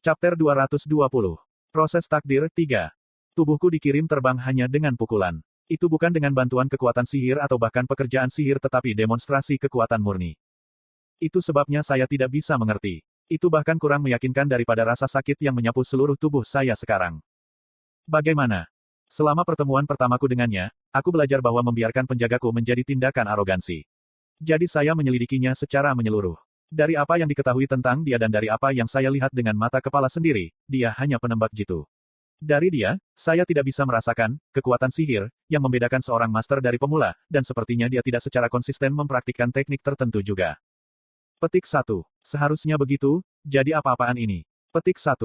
Chapter 220. Proses takdir 3. Tubuhku dikirim terbang hanya dengan pukulan. Itu bukan dengan bantuan kekuatan sihir atau bahkan pekerjaan sihir tetapi demonstrasi kekuatan murni. Itu sebabnya saya tidak bisa mengerti. Itu bahkan kurang meyakinkan daripada rasa sakit yang menyapu seluruh tubuh saya sekarang. Bagaimana? Selama pertemuan pertamaku dengannya, aku belajar bahwa membiarkan penjagaku menjadi tindakan arogansi. Jadi saya menyelidikinya secara menyeluruh. Dari apa yang diketahui tentang dia dan dari apa yang saya lihat dengan mata kepala sendiri, dia hanya penembak jitu. Dari dia, saya tidak bisa merasakan kekuatan sihir yang membedakan seorang master dari pemula, dan sepertinya dia tidak secara konsisten mempraktikkan teknik tertentu juga. Petik 1. Seharusnya begitu, jadi apa-apaan ini? Petik 1.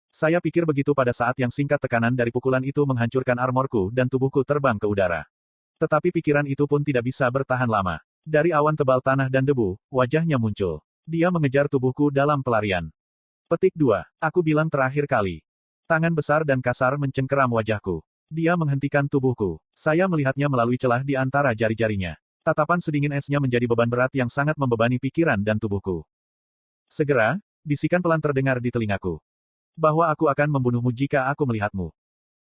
Saya pikir begitu pada saat yang singkat tekanan dari pukulan itu menghancurkan armorku dan tubuhku terbang ke udara. Tetapi pikiran itu pun tidak bisa bertahan lama. Dari awan tebal tanah dan debu, wajahnya muncul. Dia mengejar tubuhku dalam pelarian. Petik 2. Aku bilang terakhir kali. Tangan besar dan kasar mencengkeram wajahku. Dia menghentikan tubuhku. Saya melihatnya melalui celah di antara jari-jarinya. Tatapan sedingin esnya menjadi beban berat yang sangat membebani pikiran dan tubuhku. Segera, bisikan pelan terdengar di telingaku. Bahwa aku akan membunuhmu jika aku melihatmu.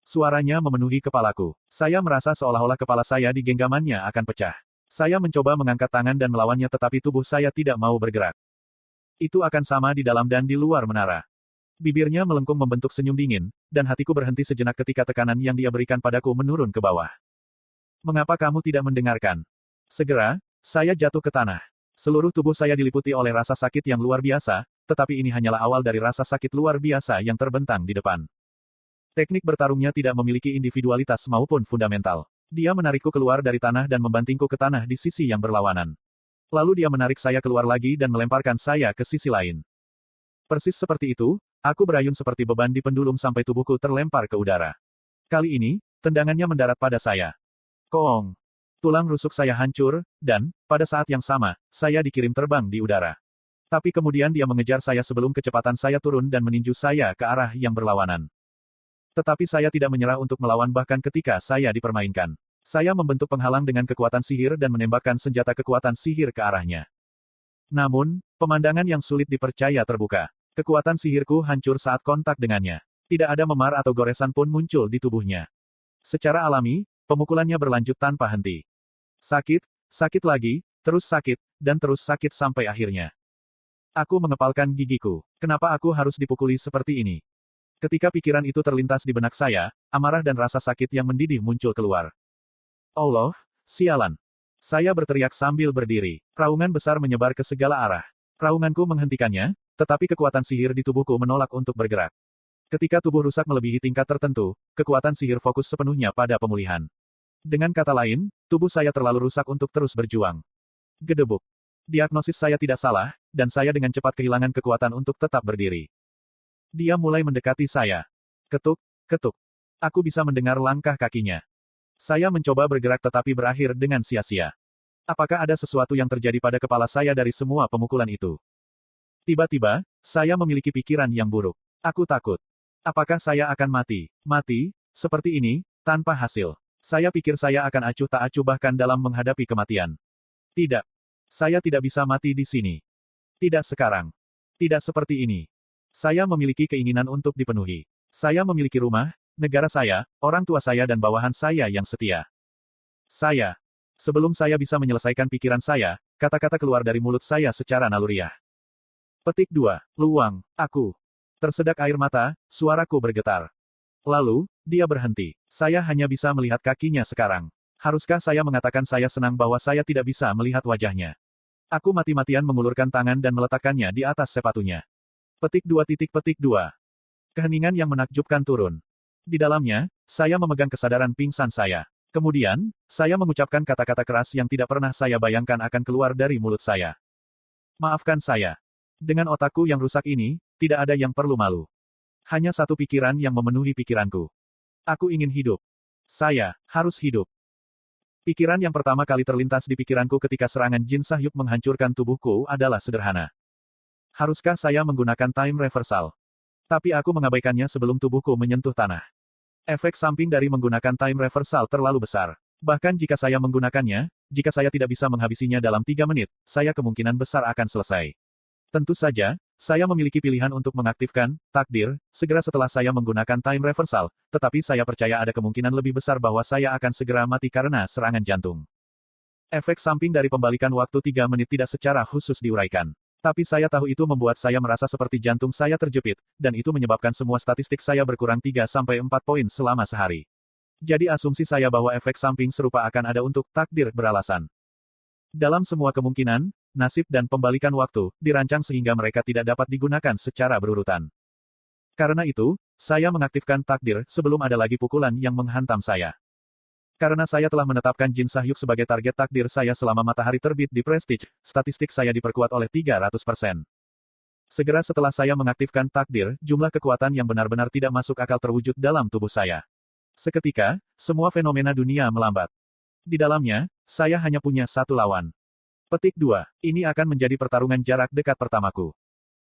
Suaranya memenuhi kepalaku. Saya merasa seolah-olah kepala saya di genggamannya akan pecah. Saya mencoba mengangkat tangan dan melawannya tetapi tubuh saya tidak mau bergerak. Itu akan sama di dalam dan di luar menara. Bibirnya melengkung membentuk senyum dingin, dan hatiku berhenti sejenak ketika tekanan yang dia berikan padaku menurun ke bawah. Mengapa kamu tidak mendengarkan? Segera, saya jatuh ke tanah. Seluruh tubuh saya diliputi oleh rasa sakit yang luar biasa, tetapi ini hanyalah awal dari rasa sakit luar biasa yang terbentang di depan. Teknik bertarungnya tidak memiliki individualitas maupun fundamental. Dia menarikku keluar dari tanah dan membantingku ke tanah di sisi yang berlawanan. Lalu dia menarik saya keluar lagi dan melemparkan saya ke sisi lain. Persis seperti itu, aku berayun seperti beban di pendulum sampai tubuhku terlempar ke udara. Kali ini, tendangannya mendarat pada saya. Koong! Tulang rusuk saya hancur, dan, pada saat yang sama, saya dikirim terbang di udara. Tapi kemudian dia mengejar saya sebelum kecepatan saya turun dan meninju saya ke arah yang berlawanan. Tetapi saya tidak menyerah untuk melawan bahkan ketika saya dipermainkan. Saya membentuk penghalang dengan kekuatan sihir dan menembakkan senjata kekuatan sihir ke arahnya. Namun, pemandangan yang sulit dipercaya terbuka. Kekuatan sihirku hancur saat kontak dengannya. Tidak ada memar atau goresan pun muncul di tubuhnya. Secara alami, pemukulannya berlanjut tanpa henti. Sakit, sakit lagi, terus sakit, dan terus sakit sampai akhirnya. Aku mengepalkan gigiku. Kenapa aku harus dipukuli seperti ini? Ketika pikiran itu terlintas di benak saya, amarah dan rasa sakit yang mendidih muncul keluar. Allah, sialan. Saya berteriak sambil berdiri. Raungan besar menyebar ke segala arah. Raunganku menghentikannya, tetapi kekuatan sihir di tubuhku menolak untuk bergerak. Ketika tubuh rusak melebihi tingkat tertentu, kekuatan sihir fokus sepenuhnya pada pemulihan. Dengan kata lain, tubuh saya terlalu rusak untuk terus berjuang. Gedebuk. Diagnosis saya tidak salah, dan saya dengan cepat kehilangan kekuatan untuk tetap berdiri. Dia mulai mendekati saya. Ketuk, ketuk. Aku bisa mendengar langkah kakinya. Saya mencoba bergerak tetapi berakhir dengan sia-sia. Apakah ada sesuatu yang terjadi pada kepala saya dari semua pemukulan itu? Tiba-tiba, saya memiliki pikiran yang buruk. Aku takut. Apakah saya akan mati? Mati, seperti ini, tanpa hasil. Saya pikir saya akan acuh tak acuh bahkan dalam menghadapi kematian. Tidak. Saya tidak bisa mati di sini. Tidak sekarang. Tidak seperti ini. Saya memiliki keinginan untuk dipenuhi. Saya memiliki rumah, negara saya, orang tua saya dan bawahan saya yang setia. Saya. Sebelum saya bisa menyelesaikan pikiran saya, kata-kata keluar dari mulut saya secara naluriah. Petik 2. Luang. Aku. Tersedak air mata, suaraku bergetar. Lalu, dia berhenti. Saya hanya bisa melihat kakinya sekarang. Haruskah saya mengatakan saya senang bahwa saya tidak bisa melihat wajahnya? Aku mati-matian mengulurkan tangan dan meletakkannya di atas sepatunya. Petik 2. Keheningan yang menakjubkan turun. Di dalamnya, saya memegang kesadaran pingsan saya. Kemudian, saya mengucapkan kata-kata keras yang tidak pernah saya bayangkan akan keluar dari mulut saya. Maafkan saya. Dengan otakku yang rusak ini, tidak ada yang perlu malu. Hanya satu pikiran yang memenuhi pikiranku. Aku ingin hidup. Saya harus hidup. Pikiran yang pertama kali terlintas di pikiranku ketika serangan Jin Sahyuk menghancurkan tubuhku adalah sederhana. Haruskah saya menggunakan time reversal? Tapi aku mengabaikannya sebelum tubuhku menyentuh tanah. Efek samping dari menggunakan time reversal terlalu besar. Bahkan jika saya menggunakannya, jika saya tidak bisa menghabisinya dalam 3 menit, saya kemungkinan besar akan selesai. Tentu saja, Saya memiliki pilihan untuk mengaktifkan takdir segera setelah saya menggunakan time reversal, tetapi saya percaya ada kemungkinan lebih besar bahwa saya akan segera mati karena serangan jantung. Efek samping dari pembalikan waktu 3 menit tidak secara khusus diuraikan. Tapi saya tahu itu membuat saya merasa seperti jantung saya terjepit, dan itu menyebabkan semua statistik saya berkurang 3-4 poin selama sehari. Jadi asumsi saya bahwa efek samping serupa akan ada untuk takdir beralasan. Dalam semua kemungkinan, nasib dan pembalikan waktu dirancang sehingga mereka tidak dapat digunakan secara berurutan. Karena itu, saya mengaktifkan takdir sebelum ada lagi pukulan yang menghantam saya. Karena saya telah menetapkan Jin Sahyuk sebagai target takdir saya selama matahari terbit di Prestige, statistik saya diperkuat oleh 300%. Segera setelah saya mengaktifkan takdir, jumlah kekuatan yang benar-benar tidak masuk akal terwujud dalam tubuh saya. Seketika, semua fenomena dunia melambat. Di dalamnya, saya hanya punya satu lawan. Petik 2. Ini akan menjadi pertarungan jarak dekat pertamaku.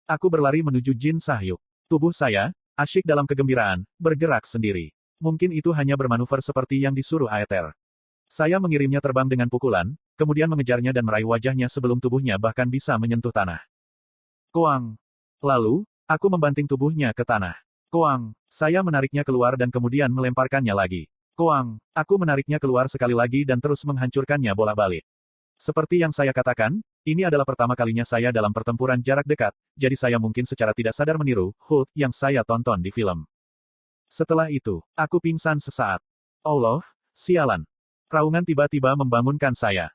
Aku berlari menuju Jin Sahyuk. Tubuh saya, asyik dalam kegembiraan, bergerak sendiri. Mungkin itu hanya bermanuver seperti yang disuruh Aether. Saya mengirimnya terbang dengan pukulan, kemudian mengejarnya dan meraih wajahnya sebelum tubuhnya bahkan bisa menyentuh tanah. Koang. Lalu, aku membanting tubuhnya ke tanah. Koang. Saya menariknya keluar dan kemudian melemparkannya lagi. Koang. Aku menariknya keluar sekali lagi dan terus menghancurkannya bolak-balik. Seperti yang saya katakan, ini adalah pertama kalinya saya dalam pertempuran jarak dekat, jadi saya mungkin secara tidak sadar meniru Hulk yang saya tonton di film. Setelah itu, aku pingsan sesaat. Allah, sialan. Raungan tiba-tiba membangunkan saya.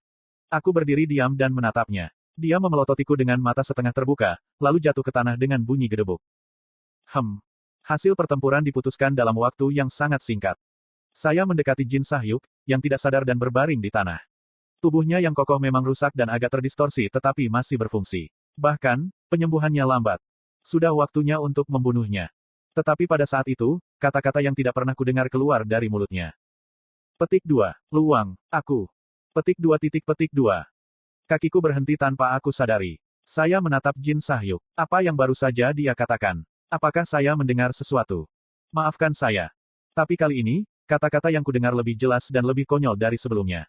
Aku berdiri diam dan menatapnya. Dia memelototiku dengan mata setengah terbuka, lalu jatuh ke tanah dengan bunyi gedebuk. Hasil pertempuran diputuskan dalam waktu yang sangat singkat. Saya mendekati Jin Sahyuk, yang tidak sadar dan berbaring di tanah. Tubuhnya yang kokoh memang rusak dan agak terdistorsi tetapi masih berfungsi. Bahkan, penyembuhannya lambat. Sudah waktunya untuk membunuhnya. Tetapi pada saat itu, kata-kata yang tidak pernah kudengar keluar dari mulutnya. Petik 2. Luang, aku. Petik 2. Kakiku berhenti tanpa aku sadari. Saya menatap Jin Sahyuk. Apa yang baru saja dia katakan? Apakah saya mendengar sesuatu? Maafkan saya. Tapi kali ini, kata-kata yang kudengar lebih jelas dan lebih konyol dari sebelumnya.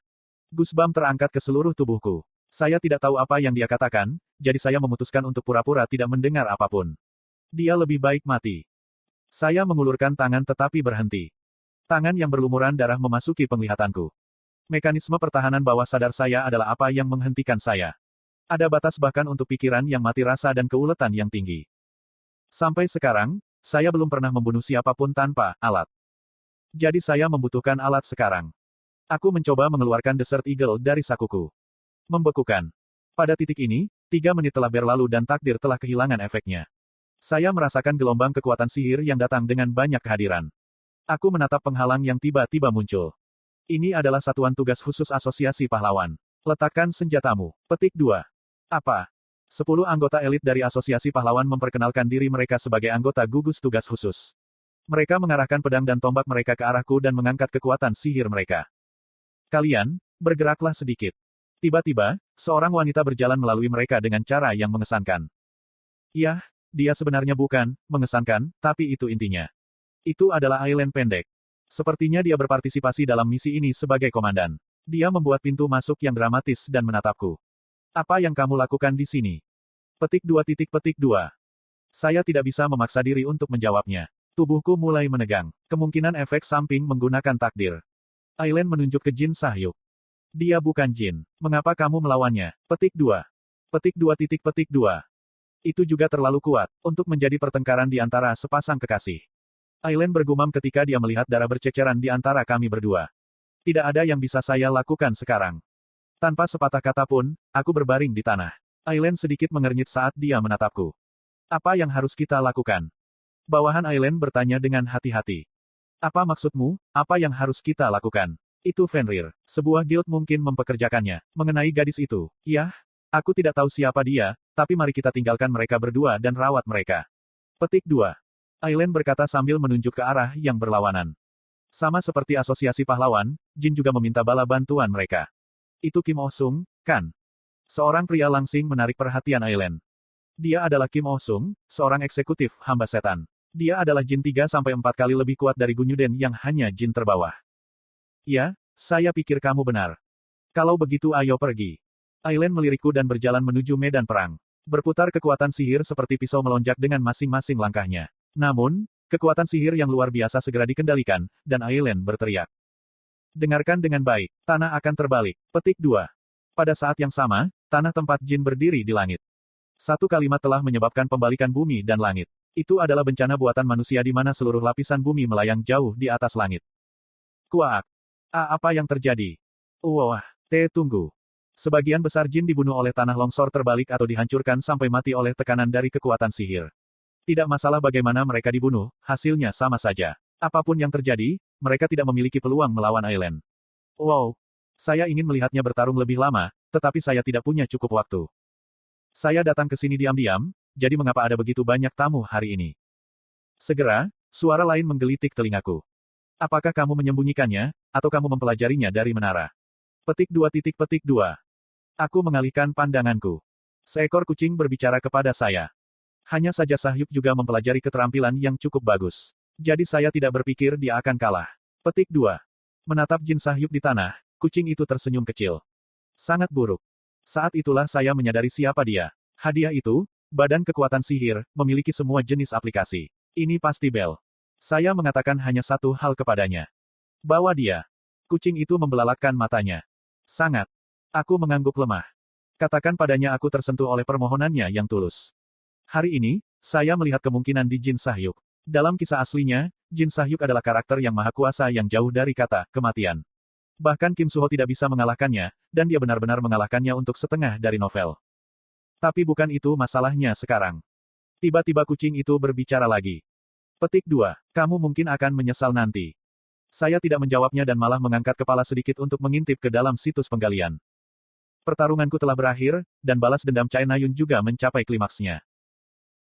Gusbam terangkat ke seluruh tubuhku. Saya tidak tahu apa yang dia katakan, jadi saya memutuskan untuk pura-pura tidak mendengar apapun. Dia lebih baik mati. Saya mengulurkan tangan tetapi berhenti. Tangan yang berlumuran darah memasuki penglihatanku. Mekanisme pertahanan bawah sadar saya adalah apa yang menghentikan saya. Ada batas bahkan untuk pikiran yang mati rasa dan keuletan yang tinggi. Sampai sekarang, saya belum pernah membunuh siapapun tanpa alat. Jadi saya membutuhkan alat sekarang. Aku mencoba mengeluarkan Desert Eagle dari sakuku. Membekukan. Pada titik ini, 3 menit telah berlalu dan takdir telah kehilangan efeknya. Saya merasakan gelombang kekuatan sihir yang datang dengan banyak kehadiran. Aku menatap penghalang yang tiba-tiba muncul. Ini adalah satuan tugas khusus Asosiasi Pahlawan. Letakkan senjatamu. Petik 2. Apa? 10 anggota elit dari Asosiasi Pahlawan memperkenalkan diri mereka sebagai anggota gugus tugas khusus. Mereka mengarahkan pedang dan tombak mereka ke arahku dan mengangkat kekuatan sihir mereka. Kalian, bergeraklah sedikit. Tiba-tiba, seorang wanita berjalan melalui mereka dengan cara yang mengesankan. Yah, dia sebenarnya bukan mengesankan, tapi itu intinya. Itu adalah Aileen pendek. Sepertinya dia berpartisipasi dalam misi ini sebagai komandan. Dia membuat pintu masuk yang dramatis dan menatapku. Apa yang kamu lakukan di sini? Petik 2. Saya tidak bisa memaksa diri untuk menjawabnya. Tubuhku mulai menegang. Kemungkinan efek samping menggunakan takdir. Aileen menunjuk ke Jin Sahyuk. Dia bukan Jin. Mengapa kamu melawannya? Petik 2. Petik 2. Itu juga terlalu kuat, untuk menjadi pertengkaran di antara sepasang kekasih. Aileen bergumam ketika dia melihat darah berceceran di antara kami berdua. Tidak ada yang bisa saya lakukan sekarang. Tanpa sepatah kata pun, aku berbaring di tanah. Aileen sedikit mengernyit saat dia menatapku. Apa yang harus kita lakukan? Bawahan Aileen bertanya dengan hati-hati. Apa maksudmu, apa yang harus kita lakukan? Itu Fenrir. Sebuah guild mungkin mempekerjakannya. Mengenai gadis itu, yah, aku tidak tahu siapa dia, tapi mari kita tinggalkan mereka berdua dan rawat mereka. Petik 2. Aileen berkata sambil menunjuk ke arah yang berlawanan. Sama seperti Asosiasi Pahlawan, Jin juga meminta bala bantuan mereka. Itu Kim Oh-sung, kan? Seorang pria langsing menarik perhatian Aileen. Dia adalah Kim Oh-sung, seorang eksekutif hamba setan. Dia adalah Jin 3-4 kali lebih kuat dari Gunyuden yang hanya Jin terbawah. Ya, saya pikir kamu benar. Kalau begitu ayo pergi. Aileen melirikku dan berjalan menuju medan perang. Berputar kekuatan sihir seperti pisau melonjak dengan masing-masing langkahnya. Namun, kekuatan sihir yang luar biasa segera dikendalikan, dan Aileen berteriak. Dengarkan dengan baik, tanah akan terbalik. Petik 2. Pada saat yang sama, tanah tempat Jin berdiri di langit. Satu kalimat telah menyebabkan pembalikan bumi dan langit. Itu adalah bencana buatan manusia di mana seluruh lapisan bumi melayang jauh di atas langit. Kuak. Apa yang terjadi? Wah, tunggu. Sebagian besar Jin dibunuh oleh tanah longsor terbalik atau dihancurkan sampai mati oleh tekanan dari kekuatan sihir. Tidak masalah bagaimana mereka dibunuh, hasilnya sama saja. Apapun yang terjadi, mereka tidak memiliki peluang melawan Aileen. Wow. Saya ingin melihatnya bertarung lebih lama, tetapi saya tidak punya cukup waktu. Saya datang ke sini diam-diam, jadi mengapa ada begitu banyak tamu hari ini? Segera, suara lain menggelitik telingaku. Apakah kamu menyembunyikannya, atau kamu mempelajarinya dari menara? Petik 2. Aku mengalihkan pandanganku. Seekor kucing berbicara kepada saya. Hanya saja Sahyuk juga mempelajari keterampilan yang cukup bagus. Jadi saya tidak berpikir dia akan kalah. Petik 2. Menatap Jin Sahyuk di tanah, kucing itu tersenyum kecil. Sangat buruk. Saat itulah saya menyadari siapa dia. Hadiah itu, badan kekuatan sihir, memiliki semua jenis aplikasi. Ini pasti Bel. Saya mengatakan hanya satu hal kepadanya. Bawa dia. Kucing itu membelalakkan matanya. Sangat. Aku mengangguk lemah. Katakan padanya aku tersentuh oleh permohonannya yang tulus. Hari ini, saya melihat kemungkinan di Jin Sahyuk. Dalam kisah aslinya, Jin Sahyuk adalah karakter yang maha kuasa yang jauh dari kata kematian. Bahkan Kim Suho tidak bisa mengalahkannya, dan dia benar-benar mengalahkannya untuk setengah dari novel. Tapi bukan itu masalahnya sekarang. Tiba-tiba kucing itu berbicara lagi. Petik 2. Kamu mungkin akan menyesal nanti. Saya tidak menjawabnya dan malah mengangkat kepala sedikit untuk mengintip ke dalam situs penggalian. Pertarunganku telah berakhir, dan balas dendam Chae Nayun juga mencapai klimaksnya.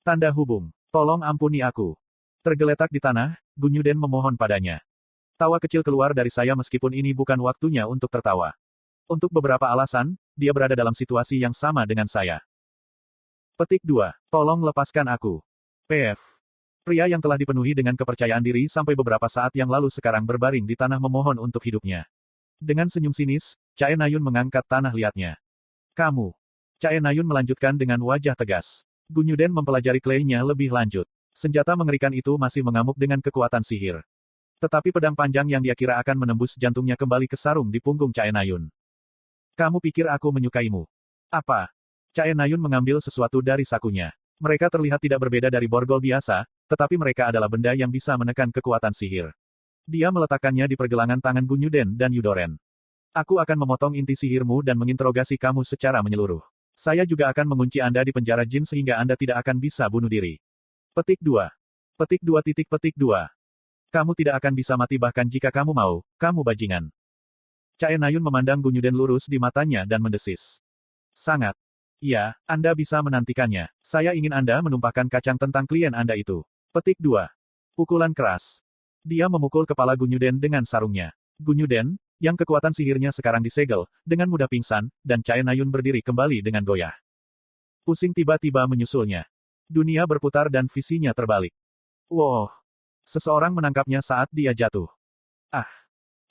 Tanda hubung. Tolong ampuni aku. Tergeletak di tanah, Gunyuden memohon padanya. Tawa kecil keluar dari saya meskipun ini bukan waktunya untuk tertawa. Untuk beberapa alasan, dia berada dalam situasi yang sama dengan saya. Petik 2. Tolong lepaskan aku. PF. Pria yang telah dipenuhi dengan kepercayaan diri sampai beberapa saat yang lalu sekarang berbaring di tanah memohon untuk hidupnya. Dengan senyum sinis, Chae Nayun mengangkat tanah liatnya. Kamu. Chae Nayun melanjutkan dengan wajah tegas. Gunyuden mempelajari clay-nya lebih lanjut. Senjata mengerikan itu masih mengamuk dengan kekuatan sihir. Tetapi pedang panjang yang dia kira akan menembus jantungnya kembali ke sarung di punggung Chae Nayun. Kamu pikir aku menyukaimu? Apa? Chae Nayun mengambil sesuatu dari sakunya. Mereka terlihat tidak berbeda dari borgol biasa, tetapi mereka adalah benda yang bisa menekan kekuatan sihir. Dia meletakkannya di pergelangan tangan Gunyuden dan Yudoren. Aku akan memotong inti sihirmu dan menginterogasi kamu secara menyeluruh. Saya juga akan mengunci Anda di penjara jin sehingga Anda tidak akan bisa bunuh diri. Petik 2. Petik 2. Kamu tidak akan bisa mati bahkan jika kamu mau, kamu bajingan. Chae Nayun memandang Gunyuden lurus di matanya dan mendesis. Sangat. Ya, Anda bisa menantikannya. Saya ingin Anda menumpahkan kacang tentang klien Anda itu. Petik 2. Pukulan keras. Dia memukul kepala Gunyuden dengan sarungnya. Gunyuden, yang kekuatan sihirnya sekarang disegel, dengan mudah pingsan, dan Chae Nayun berdiri kembali dengan goyah. Pusing tiba-tiba menyusulnya. Dunia berputar dan visinya terbalik. Wow. Seseorang menangkapnya saat dia jatuh.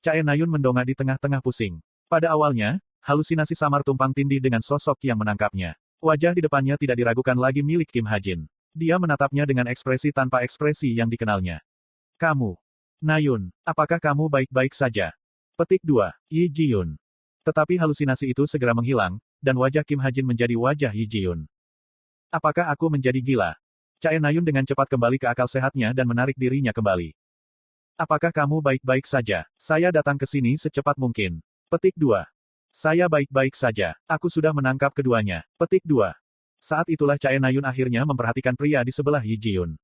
Chae Nayun mendongak di tengah-tengah pusing. Pada awalnya, halusinasi samar tumpang tindih dengan sosok yang menangkapnya. Wajah di depannya tidak diragukan lagi milik Kim Ha-jin. Dia menatapnya dengan ekspresi tanpa ekspresi yang dikenalnya. Kamu. Nayun, apakah kamu baik-baik saja? Petik 2. Yi Ji-yun. Tetapi halusinasi itu segera menghilang, dan wajah Kim Ha-jin menjadi wajah Yi Ji-yun. Apakah aku menjadi gila? Chae Nayun dengan cepat kembali ke akal sehatnya dan menarik dirinya kembali. Apakah kamu baik-baik saja? Saya datang ke sini secepat mungkin. Petik 2. Saya baik-baik saja. Aku sudah menangkap keduanya. Petik 2. Saat itulah Chae Nayun akhirnya memperhatikan pria di sebelah Yi Ji-yun.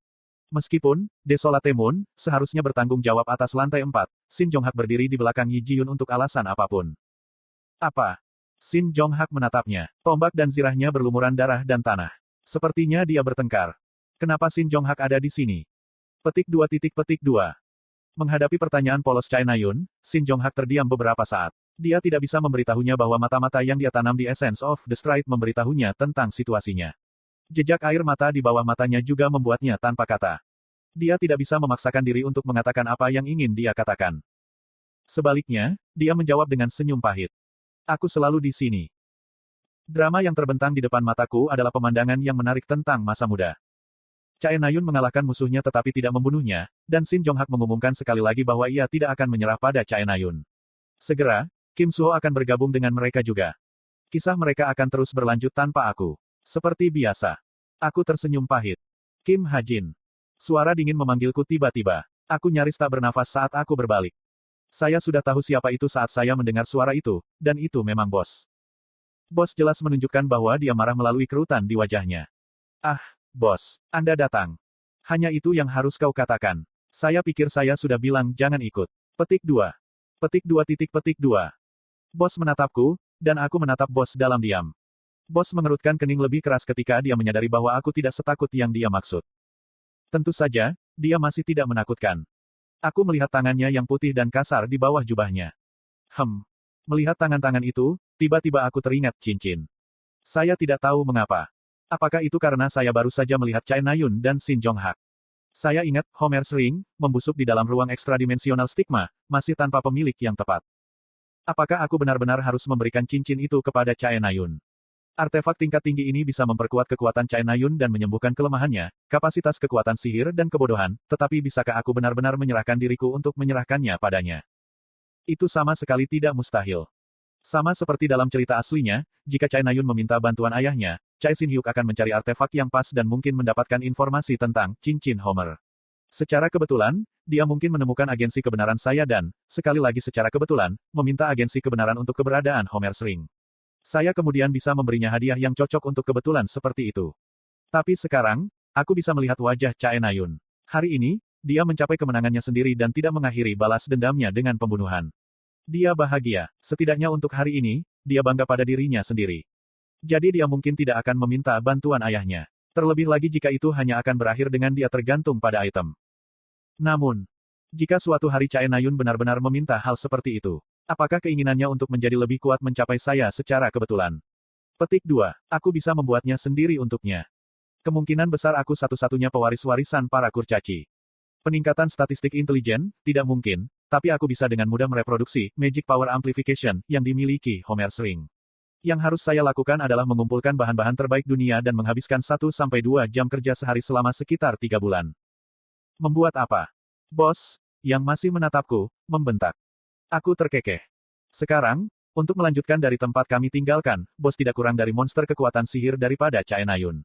Meskipun, Desolate Moon, seharusnya bertanggung jawab atas lantai 4, Shin Jonghak berdiri di belakang Yi Ji-yun untuk alasan apapun. Apa? Shin Jonghak menatapnya. Tombak dan zirahnya berlumuran darah dan tanah. Sepertinya dia bertengkar. Kenapa Shin Jonghak ada di sini? Petik 2. Menghadapi pertanyaan polos Chae Nayun, Shin Jonghak terdiam beberapa saat. Dia tidak bisa memberitahunya bahwa mata-mata yang dia tanam di Essence of the Stride memberitahunya tentang situasinya. Jejak air mata di bawah matanya juga membuatnya tanpa kata. Dia tidak bisa memaksakan diri untuk mengatakan apa yang ingin dia katakan. Sebaliknya, dia menjawab dengan senyum pahit. Aku selalu di sini. Drama yang terbentang di depan mataku adalah pemandangan yang menarik tentang masa muda. Chae Na-yun mengalahkan musuhnya tetapi tidak membunuhnya, dan Shin Jong-hak mengumumkan sekali lagi bahwa ia tidak akan menyerah pada Chae Na-yun. Segera, Kim Suho akan bergabung dengan mereka juga. Kisah mereka akan terus berlanjut tanpa aku. Seperti biasa. Aku tersenyum pahit. Kim Ha-jin. Suara dingin memanggilku tiba-tiba. Aku nyaris tak bernafas saat aku berbalik. Saya sudah tahu siapa itu saat saya mendengar suara itu, dan itu memang bos. Bos jelas menunjukkan bahwa dia marah melalui kerutan di wajahnya. Ah, bos, Anda datang. Hanya itu yang harus kau katakan. Saya pikir saya sudah bilang jangan ikut. Petik 2. Petik 2. Bos menatapku, dan aku menatap bos dalam diam. Bos mengerutkan kening lebih keras ketika dia menyadari bahwa aku tidak setakut yang dia maksud. Tentu saja, dia masih tidak menakutkan. Aku melihat tangannya yang putih dan kasar di bawah jubahnya. Melihat tangan-tangan itu, tiba-tiba aku teringat cincin. Saya tidak tahu mengapa. Apakah itu karena saya baru saja melihat Chae Na-yun dan Shin Jong-hak? Saya ingat, Homer's Ring, membusuk di dalam ruang ekstradimensional stigma, masih tanpa pemilik yang tepat. Apakah aku benar-benar harus memberikan cincin itu kepada Chae Na-yun? Artefak tingkat tinggi ini bisa memperkuat kekuatan Chae Na-yun dan menyembuhkan kelemahannya, kapasitas kekuatan sihir dan kebodohan, tetapi bisakah aku benar-benar menyerahkan diriku untuk menyerahkannya padanya? Itu sama sekali tidak mustahil. Sama seperti dalam cerita aslinya, jika Chae Na-yun meminta bantuan ayahnya, Chae Shin-hyuk akan mencari artefak yang pas dan mungkin mendapatkan informasi tentang cincin Homer. Secara kebetulan, dia mungkin menemukan agensi kebenaran saya dan, sekali lagi secara kebetulan, meminta agensi kebenaran untuk keberadaan Homer's Ring. Saya kemudian bisa memberinya hadiah yang cocok untuk kebetulan seperti itu. Tapi sekarang, aku bisa melihat wajah Chae Na-yun. Hari ini, dia mencapai kemenangannya sendiri dan tidak mengakhiri balas dendamnya dengan pembunuhan. Dia bahagia. Setidaknya untuk hari ini, dia bangga pada dirinya sendiri. Jadi dia mungkin tidak akan meminta bantuan ayahnya. Terlebih lagi jika itu hanya akan berakhir dengan dia tergantung pada item. Namun, jika suatu hari Chae Na-yun benar-benar meminta hal seperti itu, apakah keinginannya untuk menjadi lebih kuat mencapai saya secara kebetulan? Petik 2. Aku bisa membuatnya sendiri untuknya. Kemungkinan besar aku satu-satunya pewaris warisan para kurcaci. Peningkatan statistik intelijen, tidak mungkin, tapi aku bisa dengan mudah mereproduksi Magic Power Amplification yang dimiliki Homer's Ring. Yang harus saya lakukan adalah mengumpulkan bahan-bahan terbaik dunia dan menghabiskan 1-2 jam kerja sehari selama sekitar 3 bulan. Membuat apa? Bos, yang masih menatapku, membentak. Aku terkekeh. Sekarang, untuk melanjutkan dari tempat kami tinggalkan, bos tidak kurang dari monster kekuatan sihir daripada Chae Na-yun.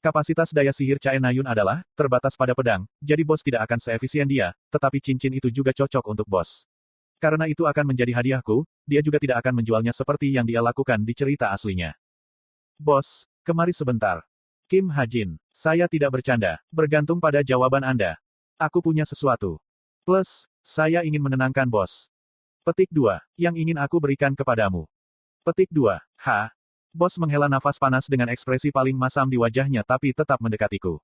Kapasitas daya sihir Chae Na-yun adalah terbatas pada pedang, jadi bos tidak akan seefisien dia, tetapi cincin itu juga cocok untuk bos. Karena itu akan menjadi hadiahku, dia juga tidak akan menjualnya seperti yang dia lakukan di cerita aslinya. Bos, kemari sebentar. Kim Ha-jin, saya tidak bercanda, bergantung pada jawaban Anda. Aku punya sesuatu. Plus, saya ingin menenangkan bos. Petik 2, yang ingin aku berikan kepadamu. Petik 2, Bos menghela nafas panas dengan ekspresi paling masam di wajahnya tapi tetap mendekatiku.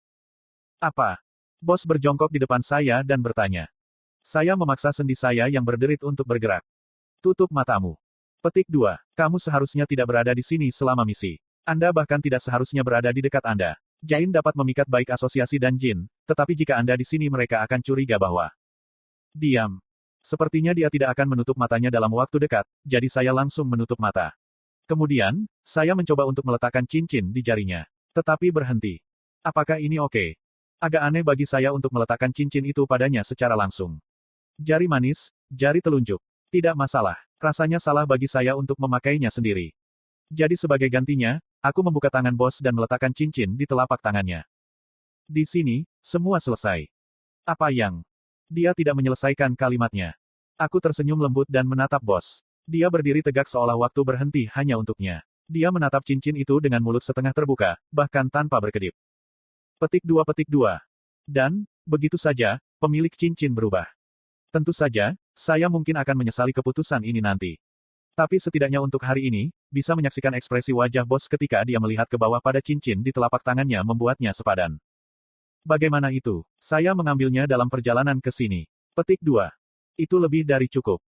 Apa? Bos berjongkok di depan saya dan bertanya. Saya memaksa sendi saya yang berderit untuk bergerak. Tutup matamu. Petik 2, kamu seharusnya tidak berada di sini selama misi. Anda bahkan tidak seharusnya berada di dekat Anda. Jain dapat memikat baik asosiasi dan jin, tetapi jika Anda di sini mereka akan curiga bahwa... Diam. Sepertinya dia tidak akan menutup matanya dalam waktu dekat, jadi saya langsung menutup mata. Kemudian, saya mencoba untuk meletakkan cincin di jarinya. Tetapi berhenti. Apakah ini oke? Agak aneh bagi saya untuk meletakkan cincin itu padanya secara langsung. Jari manis, jari telunjuk. Tidak masalah. Rasanya salah bagi saya untuk memakainya sendiri. Jadi sebagai gantinya, aku membuka tangan bos dan meletakkan cincin di telapak tangannya. Di sini, semua selesai. Apa yang? Dia tidak menyelesaikan kalimatnya. Aku tersenyum lembut dan menatap bos. Dia berdiri tegak seolah waktu berhenti hanya untuknya. Dia menatap cincin itu dengan mulut setengah terbuka, bahkan tanpa berkedip. Petik 2. Dan, begitu saja, pemilik cincin berubah. Tentu saja, saya mungkin akan menyesali keputusan ini nanti. Tapi setidaknya untuk hari ini, bisa menyaksikan ekspresi wajah bos ketika dia melihat ke bawah pada cincin di telapak tangannya membuatnya sepadan. Bagaimana itu? Saya mengambilnya dalam perjalanan ke sini. Petik 2. Itu lebih dari cukup.